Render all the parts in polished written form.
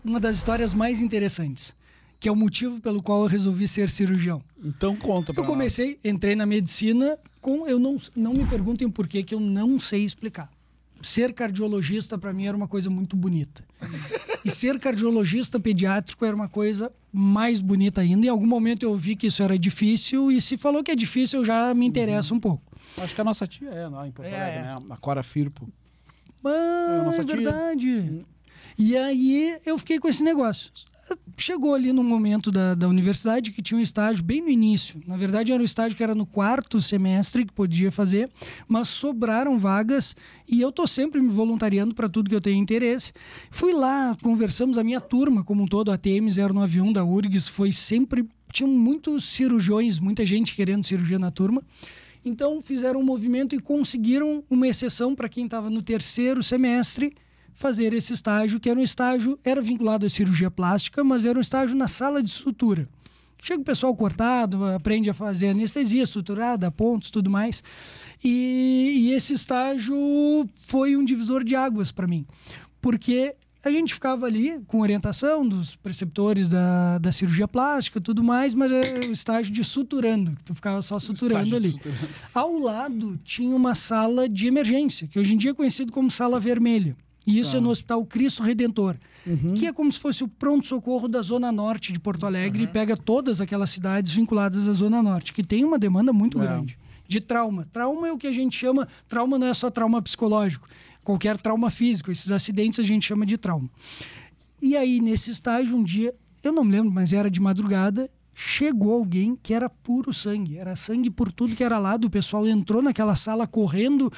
uma das histórias mais interessantes, que é o motivo pelo qual eu resolvi ser cirurgião. Então conta pra Eu comecei, entrei na medicina com... Não me perguntem por que eu não sei explicar. Ser cardiologista, para mim, era uma coisa muito bonita. E ser cardiologista pediátrico era uma coisa mais bonita ainda. Em algum momento eu vi que isso era difícil, e se falou que é difícil, eu já me interesso um pouco. Acho que a nossa tia lá em Porto Alegre, né? A Cora Firpo. É verdade. E aí eu fiquei com esse negócio. Chegou ali no momento da universidade que tinha um estágio bem no início. Na verdade, era um estágio que era no 4º semestre que podia fazer, mas sobraram vagas e eu tô sempre me voluntariando para tudo que eu tenho interesse. Fui lá, conversamos, a minha turma como um todo, a TM 091 da URGS, foi sempre... Tinham muitos cirurgiões, muita gente querendo cirurgia na turma. Então, fizeram um movimento e conseguiram uma exceção para quem estava no 3º semestre fazer esse estágio, que era um estágio, era vinculado à cirurgia plástica, mas era um estágio na sala de sutura. Chega o pessoal cortado, aprende a fazer anestesia suturada, pontos, tudo mais. E esse estágio foi um divisor de águas para mim, porque a gente ficava ali com orientação dos preceptores da cirurgia plástica, tudo mais, mas era o estágio de suturando, que tu ficava só suturando ali. Ao lado tinha uma sala de emergência, que hoje em dia é conhecido como sala vermelha. E isso é no Hospital Cristo Redentor, que é como se fosse o pronto-socorro da Zona Norte de Porto Alegre, e pega todas aquelas cidades vinculadas à Zona Norte, que tem uma demanda muito grande de trauma. Trauma é o que a gente chama... Trauma não é só trauma psicológico, qualquer trauma físico. Esses acidentes a gente chama de trauma. E aí, nesse estágio, um dia, eu não me lembro, mas era de madrugada, chegou alguém que era puro sangue. Era sangue por tudo que era lado. O pessoal entrou naquela sala correndo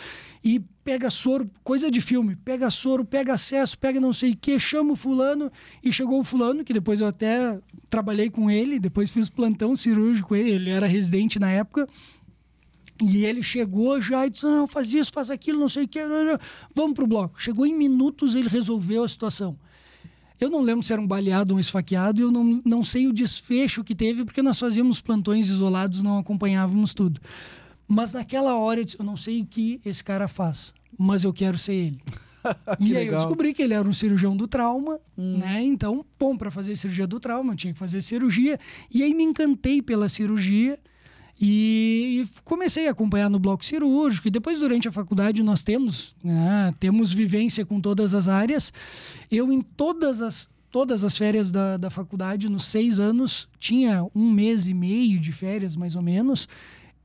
e pega soro, coisa de filme. Pega soro, pega acesso, pega não sei o que, chama o fulano. E chegou o fulano, que depois eu até trabalhei com ele, depois fiz plantão cirúrgico com ele. Ele era residente na época. E ele chegou já e disse, não, faz isso, faz aquilo, não sei o que. Vamos pro bloco. Chegou em minutos, ele resolveu a situação. Eu não lembro se era um baleado ou um esfaqueado, e eu não sei o desfecho que teve, porque nós fazíamos plantões isolados, não acompanhávamos tudo. Mas naquela hora eu disse, eu não sei o que esse cara faz, mas eu quero ser ele. E aí eu descobri que ele era um cirurgião do trauma, né? Então, bom, para fazer cirurgia do trauma, eu tinha que fazer cirurgia. E aí me encantei pela cirurgia e comecei a acompanhar no bloco cirúrgico. E depois, durante a faculdade, nós temos vivência com todas as áreas. Eu, em todas as férias da faculdade, nos 6 anos, tinha 1 mês e meio de férias, mais ou menos.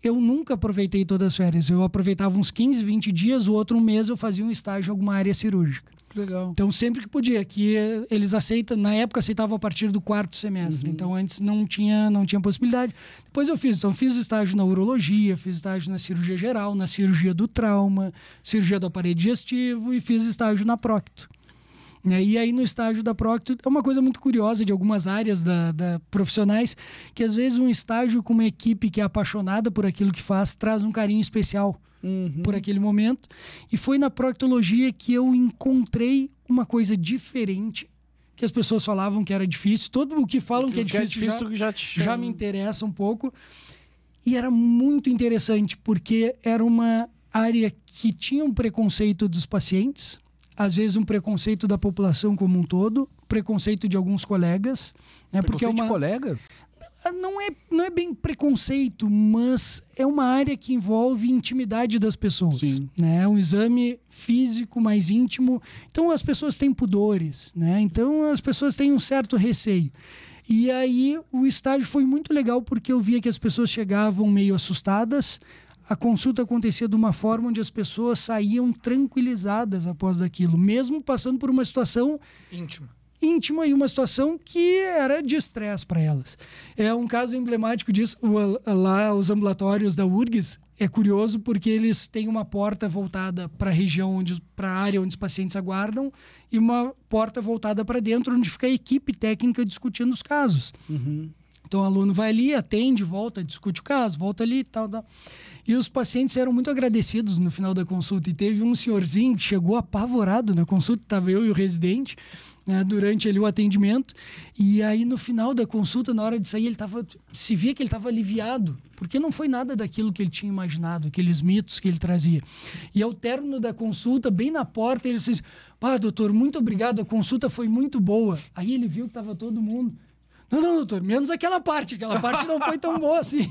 Eu nunca aproveitei todas as férias. Eu aproveitava uns 15, 20 dias, o outro mês eu fazia um estágio em alguma área cirúrgica. Legal. Então, sempre que podia, que eles aceitam, na época aceitavam a partir do 4º semestre, então antes não tinha possibilidade. Depois eu fiz estágio na urologia, fiz estágio na cirurgia geral, na cirurgia do trauma, cirurgia do aparelho digestivo e fiz estágio na Procto. E aí no estágio da Procto é uma coisa muito curiosa de algumas áreas da profissionais, que às vezes um estágio com uma equipe que é apaixonada por aquilo que faz traz um carinho especial por aquele momento. E foi na proctologia que eu encontrei uma coisa diferente, que as pessoas falavam que era difícil. Todo o que falam que é difícil já me interessa um pouco. E era muito interessante, porque era uma área que tinha um preconceito dos pacientes, às vezes um preconceito da população como um todo, preconceito de alguns colegas. Né? Preconceito de colegas? Não é bem preconceito, mas é uma área que envolve intimidade das pessoas. Sim. Né? É um exame físico mais íntimo. Então as pessoas têm pudores, né? Então as pessoas têm um certo receio. E aí o estágio foi muito legal, porque eu via que as pessoas chegavam meio assustadas. A consulta acontecia de uma forma onde as pessoas saíam tranquilizadas após aquilo, mesmo passando por uma situação íntima e uma situação que era de estresse para elas. É um caso emblemático disso. Lá, os ambulatórios da URGS, é curioso porque eles têm uma porta voltada para a região, para a área onde os pacientes aguardam, e uma porta voltada para dentro, onde fica a equipe técnica discutindo os casos. Então o aluno vai ali, atende, volta, discute o caso, volta ali e tal. E os pacientes eram muito agradecidos no final da consulta. E teve um senhorzinho que chegou apavorado na consulta, estava eu e o residente. né, durante ali o atendimento. E aí, no final da consulta, na hora de sair, se via que ele estava aliviado, porque não foi nada daquilo que ele tinha imaginado, aqueles mitos que ele trazia. E ao término da consulta, bem na porta, ele disse: doutor, muito obrigado, a consulta foi muito boa. Aí ele viu que estava todo mundo: não, doutor, menos aquela parte não foi tão boa assim.